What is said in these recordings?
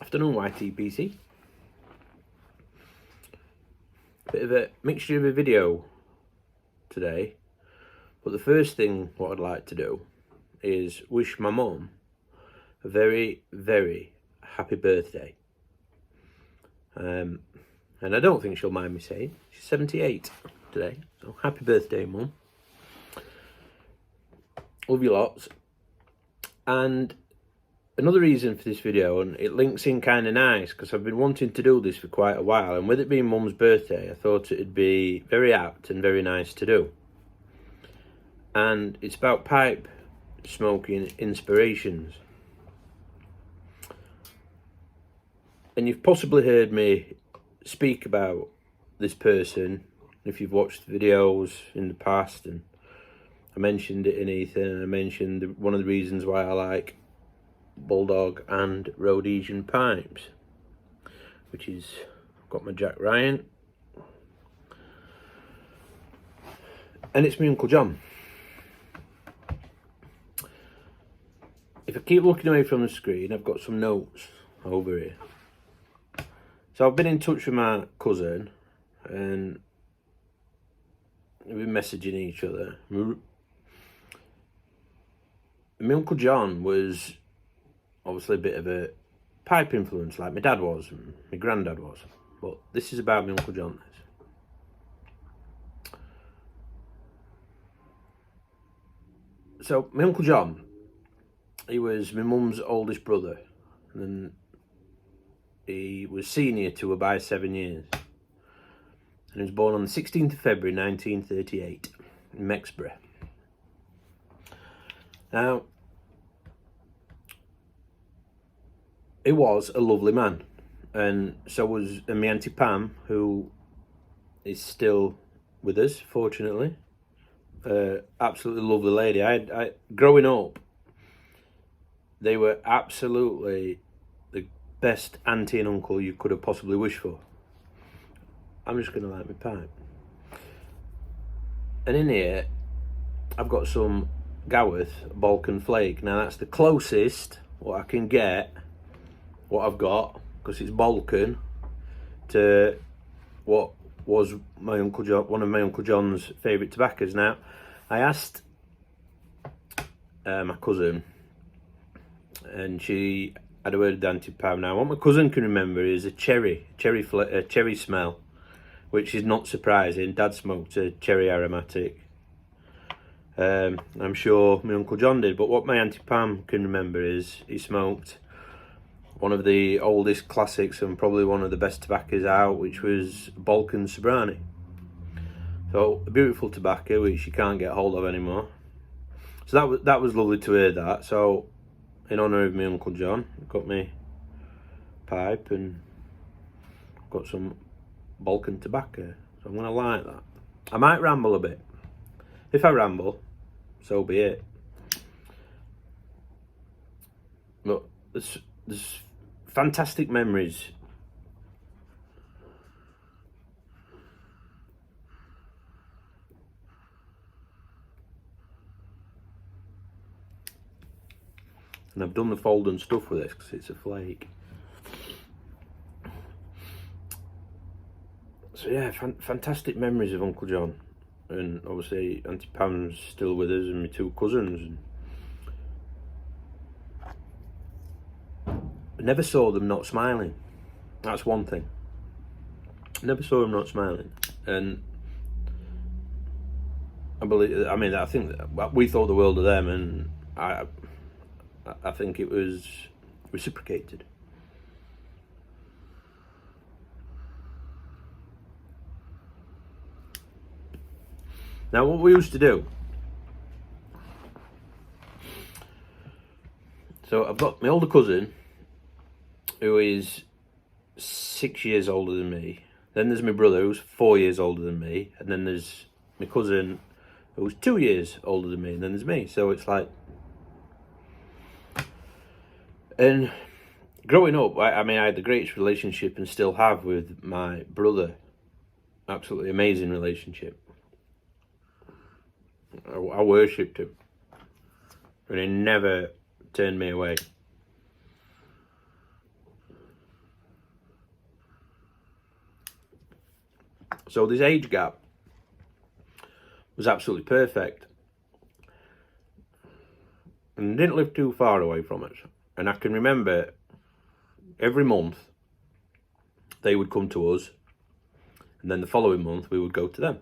Afternoon, YTPC. Bit of a mixture of a video today, but the first thing what I'd like to do is wish my mum a very, very happy birthday. And I don't think she'll mind me saying she's 78 today, so happy birthday, Mum. Love you lots. And another reason for this video, and it links in kind of nice, because I've been wanting to do this for quite a while, and with it being Mum's birthday, I thought it'd be very apt and very nice to do. And it's about pipe smoking inspirations. And you've possibly heard me speak about this person if you've watched videos in the past, and I mentioned it in Ethan, and I mentioned one of the reasons why I like Bulldog and Rhodesian pipes, which is, I've got my Jack Ryan, and it's my Uncle John. If I keep looking away from the screen, I've got some notes over here. So I've been in touch with my cousin, and we've been messaging each other. My Uncle John was obviously a bit of a pipe influence, like my dad was and my granddad was. But this is about my Uncle John. So my Uncle John, he was my mum's oldest brother, and then he was senior to her by 7 years. And he was born on the 16th of February 1938 in Mexborough. Now, he was a lovely man, and so was my Auntie Pam, who is still with us, fortunately. Absolutely lovely lady. I growing up, they were absolutely the best auntie and uncle you could have possibly wished for. I'm just going to light my pipe. And in here, I've got some Gaworth Balkan Flake. Now that's the closest what I can get, what I've got, because it's Balkan, to what was my Uncle John, one of my Uncle John's favourite tobaccos. Now, I asked my cousin, and she had a word with Auntie Pam. Now, what my cousin can remember is a cherry smell, which is not surprising. Dad smoked a cherry aromatic. I'm sure my Uncle John did, but what my Auntie Pam can remember is he smoked one of the oldest classics and probably one of the best tobaccos out, which was Balkan Sobranie. So a beautiful tobacco which you can't get hold of anymore. So that was lovely to hear that. So in honour of my Uncle John, I got me pipe and got some Balkan tobacco. So I'm gonna light that. I might ramble a bit. If I ramble, so be it. But there's fantastic memories. And I've done the fold and stuff with this because it's a flake. So yeah, fantastic memories of Uncle John. And obviously Auntie Pam's still with us, and my two cousins. I never saw them not smiling. That's one thing. I never saw them not smiling. And I think that we thought the world of them, and I think it was reciprocated. Now, what we used to do, so I've got my older cousin, who is 6 years older than me. Then there's my brother, who's 4 years older than me. And then there's my cousin, who's 2 years older than me. And then there's me. So it's like... And growing up, I had the greatest relationship and still have with my brother. Absolutely amazing relationship. I worshipped him, and he never turned me away. So this age gap was absolutely perfect. And didn't live too far away from us. And I can remember every month they would come to us, and then the following month we would go to them.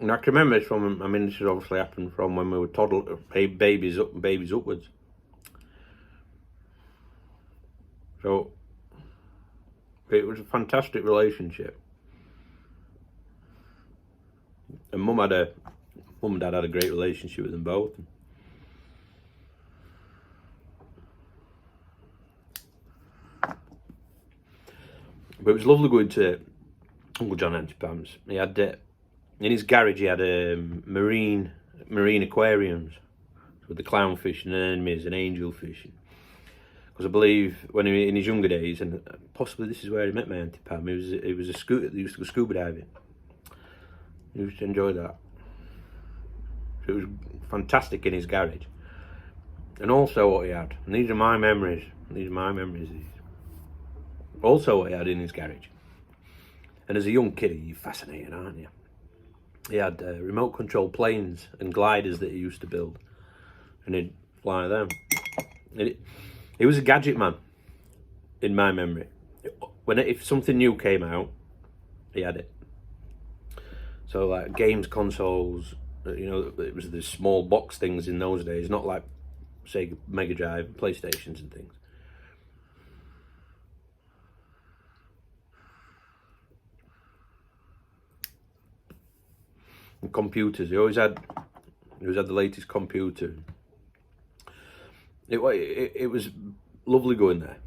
And I can remember this from, I mean, this has obviously happened from when we were babies upwards. So it was a fantastic relationship. And Mum and Dad had a great relationship with them both. But it was lovely going to Uncle John and Auntie Pam's. He had in his garage he had marine aquariums with the clownfish and anemones and angelfish. Because I believe when he in his younger days, and possibly this is where he met my Auntie Pam, he was a scooter. He used to go scuba diving. He used to enjoy that. So it was fantastic in his garage. And also what he had, and these are my memories. Also what he had in his garage. And as a young kid, you're fascinated, aren't you? He had remote control planes and gliders that he used to build. And he'd fly them. He was a gadget man, in my memory. If something new came out, he had it. So like games consoles, you know, it was the small box things in those days, not like Sega Mega Drive, PlayStations and things. And computers, he always had the latest computer. It was lovely going there.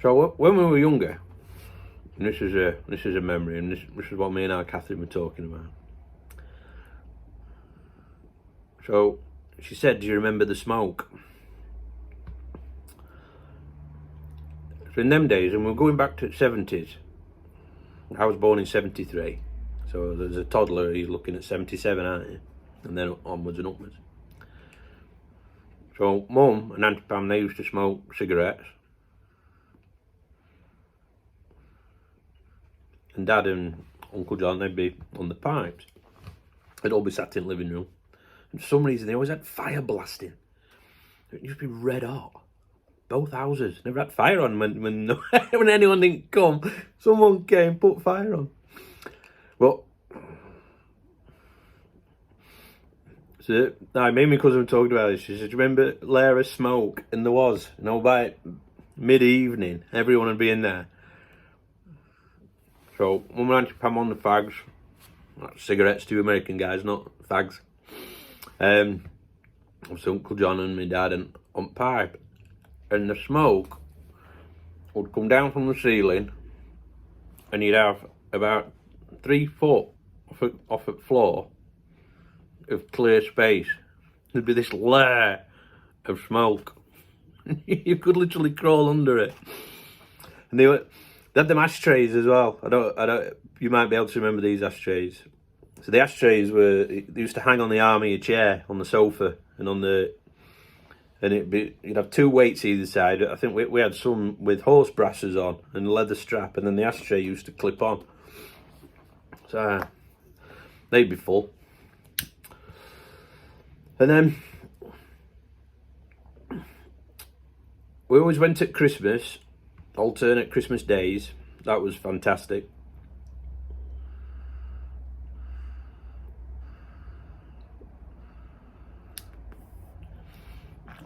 So when we were younger, and this is a memory, and this is what me and Aunt Catherine were talking about. So she said, "Do you remember the smoke?" So in them days, and we're going back to the 70s. I was born in 73, so there's a toddler. He's looking at 77, aren't you? And then onwards and upwards. So Mum and Auntie Pam, they used to smoke cigarettes. And Dad and Uncle John, they'd be on the pipes. They'd all be sat in the living room. And for some reason, they always had fire blasting. It used to be red hot. Both houses never had fire on when anyone didn't come. Someone came, put fire on. But so me and my cousin were talking about this. She said, "Do you remember Lair of Smoke?" And there was, you know, by mid-evening, everyone would be in there. So Mum and Auntie Pam on the fags, that's cigarettes to American guys, not fags. Obviously Uncle John and my dad and on pipe, and the smoke would come down from the ceiling, and you'd have about 3 foot off the floor of clear space. There'd be this layer of smoke. You could literally crawl under it. And they had them ashtrays as well. I don't. You might be able to remember these ashtrays. So the ashtrays they used to hang on the arm of your chair, on the sofa, and you'd have 2 weights either side. I think we had some with horse brasses on and a leather strap, and then the ashtray used to clip on. So they'd be full. And then we always went at Christmas, alternate Christmas days. That was fantastic.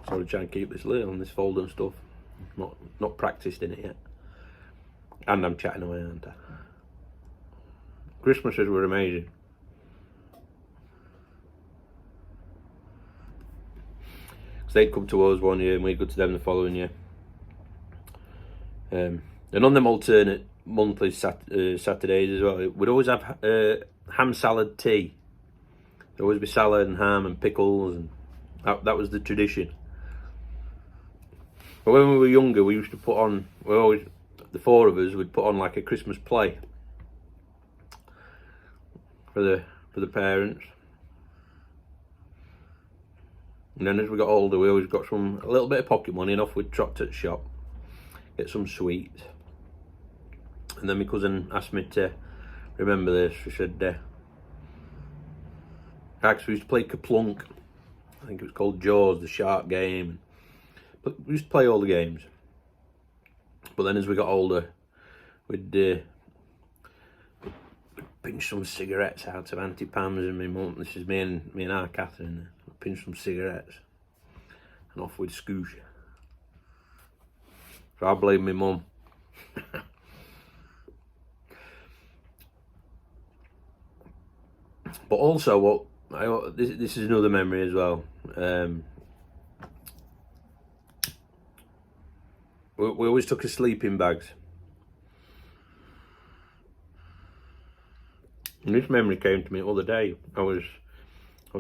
So try and keep this lid on this fold and stuff. Not practiced in it yet. And I'm chatting away, aren't I? Christmases were amazing. So they'd come to us one year and we'd go to them the following year. And on them alternate monthly Saturdays as well, we'd always have ham salad tea. There'd always be salad and ham and pickles, and that was the tradition. But when we were younger, we used to put on, the 4 of us would put on like a Christmas play for the parents. And then as we got older, we always got a little bit of pocket money, and off we'd trot to the shop, get some sweets. And then my cousin asked me to remember this. She said, actually, we used to play Kaplunk. I think it was called Jaws, the shark game. But we used to play all the games. But then as we got older, we'd pinch some cigarettes out of Auntie Pam's and my mum. This is me and our Catherine. Pinch some cigarettes and off we'd scoosh. So I blame my mum. But also, this is another memory as well. We always took our sleeping bags. And this memory came to me the other day. I was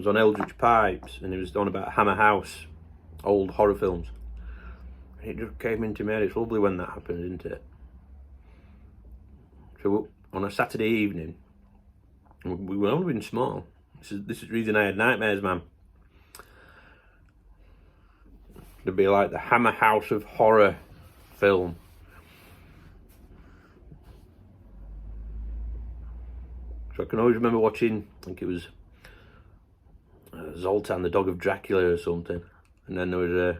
on Eldritch Pipes, and it was on about Hammer House, old horror films. And it just came into my head. It's lovely when that happens, isn't it? So on a Saturday evening, we were only been small. This is the reason I had nightmares, man. It'd be like the Hammer House of horror film. So I can always remember watching, I think it was Zoltan, the Dog of Dracula or something. And then there was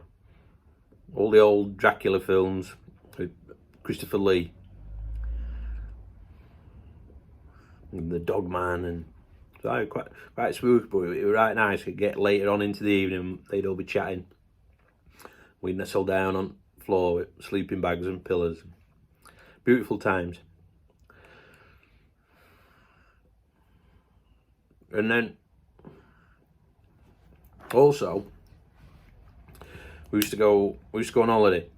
all the old Dracula films with Christopher Lee. And the Dog Man, and so quite spooky, but it was right nice. It'd get later on into the evening, they'd all be chatting. We'd nestle down on the floor with sleeping bags and pillows. Beautiful times. And then also we used to go on holiday.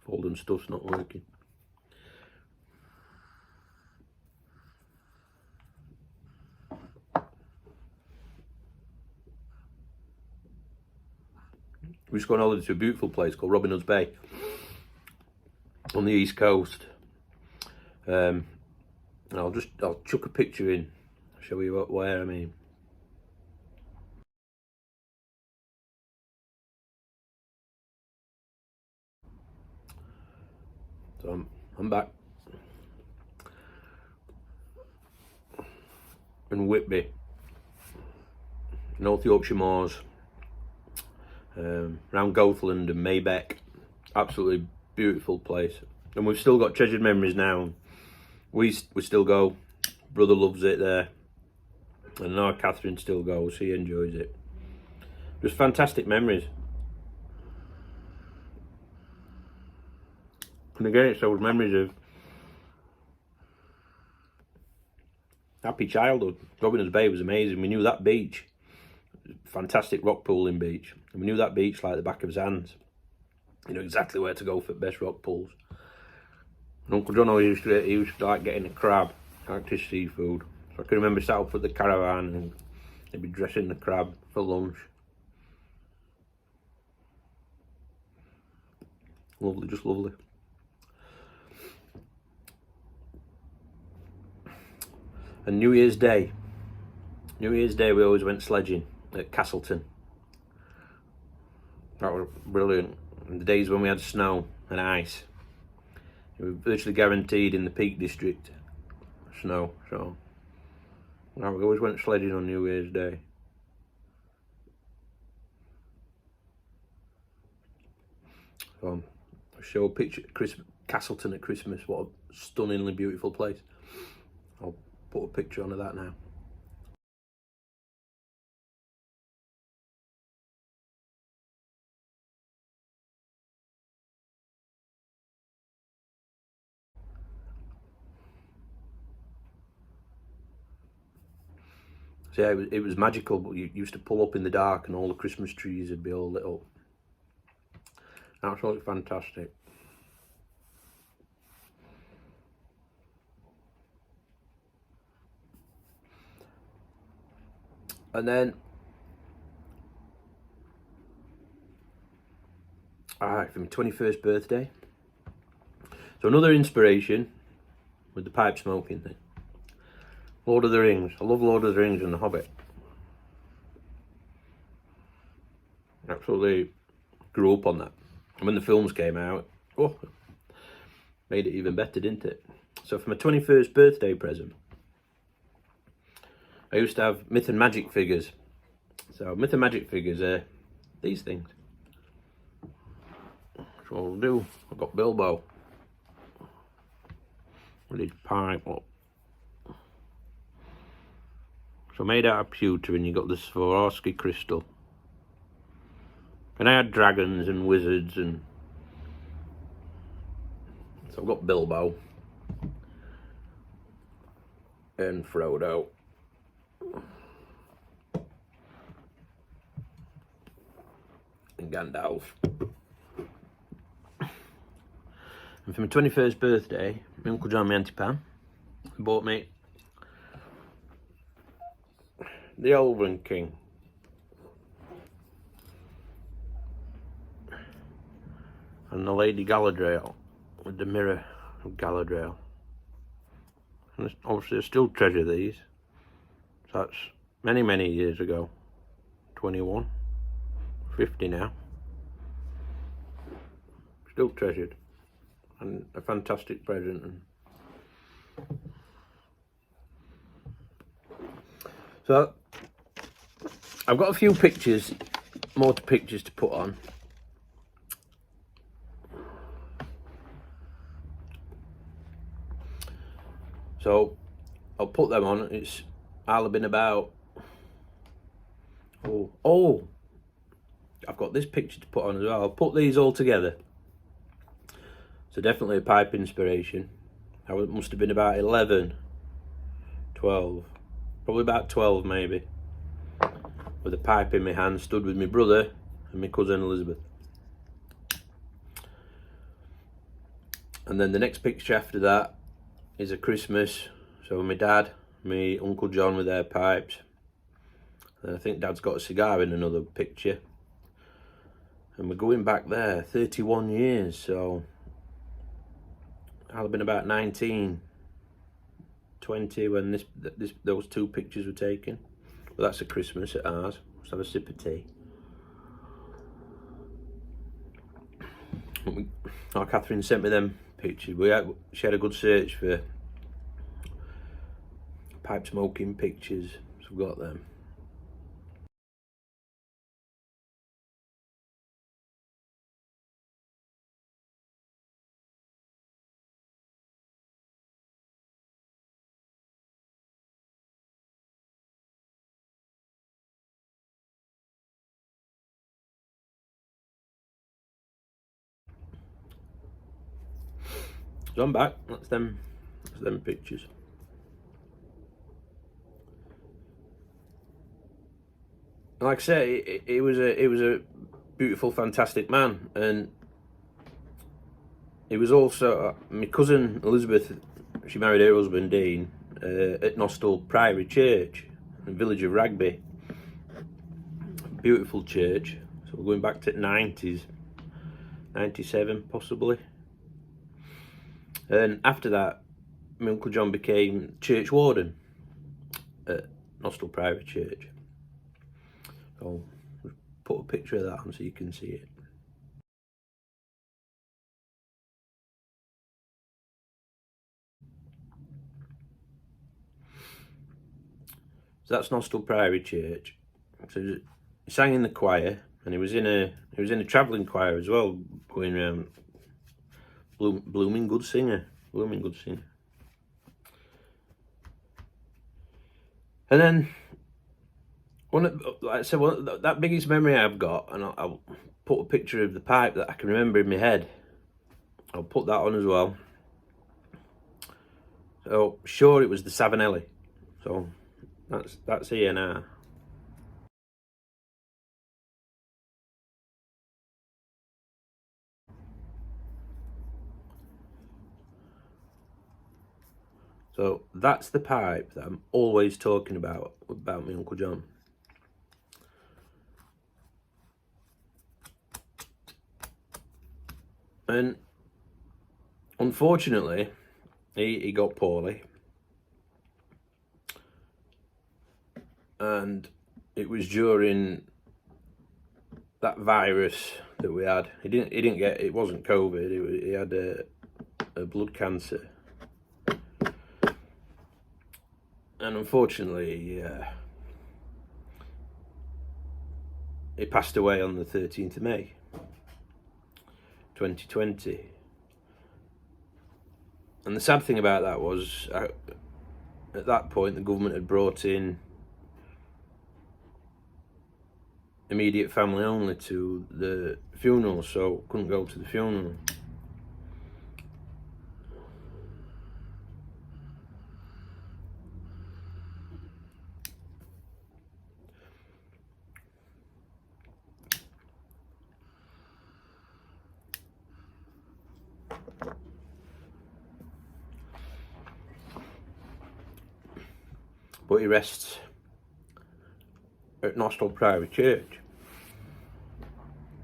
Folding stuff's not working. We used to go on holiday to a beautiful place called Robin Hood's Bay on the east coast. And I'll chuck a picture in, show you where I mean. So I'm back in Whitby, North Yorkshire Moors, around Goathland and Maybeck. Absolutely beautiful place, and we've still got treasured memories now. We still go. Brother loves it there, and now Catherine still goes. She enjoys it. Just fantastic memories. And again, it's those memories of happy childhood. Robin Hood's Bay was amazing. We knew that beach, fantastic rock pooling beach, and we knew that beach like the back of his hands. You know exactly where to go for the best rock pools. And Uncle John always used to like getting a crab, like his seafood. So I can remember sat up at the caravan and they'd be dressing the crab for lunch. Lovely, just lovely. And New Year's Day we always went sledging at Castleton. That was brilliant. And the days when we had snow and ice, we were virtually guaranteed in the Peak District snow. So we always went sledging on New Year's Day. So I'll show a picture of Castleton at Christmas. What a stunningly beautiful place. I'll put a picture on of that now. So yeah, it was magical, but you used to pull up in the dark and all the Christmas trees would be all lit up. Absolutely fantastic. And then, alright, for my 21st birthday. So another inspiration with the pipe smoking thing. Lord of the Rings. I love Lord of the Rings and The Hobbit. Absolutely grew up on that. And when the films came out, oh, made it even better, didn't it? So for my 21st birthday present, I used to have Myth and Magic figures. So Myth and Magic figures are these things. So what I'll do, I've got Bilbo with his pipe up. So made out of pewter, and you got the Swarovski crystal. And I had dragons and wizards, and so I've got Bilbo and Frodo. And Gandalf. And for my 21st birthday, my Uncle John and my Auntie Pam bought me the Elven King. And the Lady Galadriel with the Mirror of Galadriel. And obviously I still treasure these. So that's many, many years ago. 21, 50 now. Still treasured. And a fantastic present. And so I've got a few pictures, more pictures to put on. So I'll put them on. I'll have been about, oh, I've got this picture to put on as well. I'll put these all together. So definitely a pipe inspiration. I must have been about 11, 12, probably about 12 maybe. With a pipe in my hand, stood with my brother and my cousin Elizabeth. And then the next picture after that is a Christmas. So my dad, my Uncle John with their pipes. And I think Dad's got a cigar in another picture. And we're going back there 31 years, so I'll have been about 19, 20 when those two pictures were taken. But that's a Christmas at ours. Let's have a sip of tea. Catherine sent me them pictures. She had a good search for pipe smoking pictures, so we've got them. So I'm back. That's them pictures. Like I say, he was a beautiful, fantastic man, and he was also my cousin Elizabeth. She married her husband Dean at Nostell Priory Church, in the village of Ragby. Beautiful church. So we're going back to the 90s, 97 possibly. And after that, my Uncle John became church warden at Nostell Priory Church. So I'll put a picture of that on so you can see it. So that's Nostell Priory Church. So he sang in the choir, and he was in a travelling choir as well, going around. Blooming good singer. And then like I said, that biggest memory I've got, and I'll put a picture of the pipe that I can remember in my head. I'll put that on as well. So sure, it was the Savinelli. So that's here now. So that's the pipe that I'm always talking about my Uncle John. And unfortunately, he got poorly. And it was during that virus that we had. He didn't get, it wasn't COVID. He had a blood cancer, and unfortunately, he passed away on the 13th of May, 2020. And the sad thing about that was, at that point, the government had brought in immediate family only to the funeral, so couldn't go to the funeral. But he rests at Nostell Priory Church,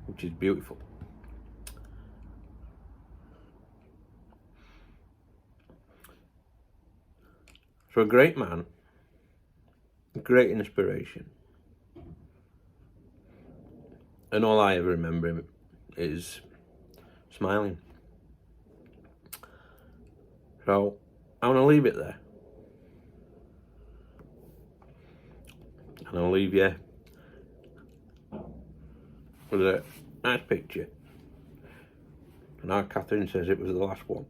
which is beautiful. So a great man, a great inspiration, and all I ever remember him is smiling. So I want to leave it there. And I'll leave you with a nice picture. And our Catherine says it was the last one.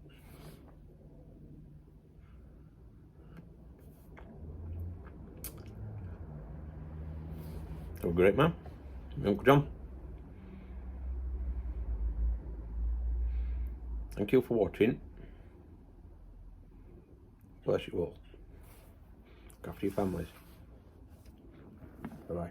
So great man, Uncle John. Thank you for watching. Bless you all. Look after your families. Bye-bye.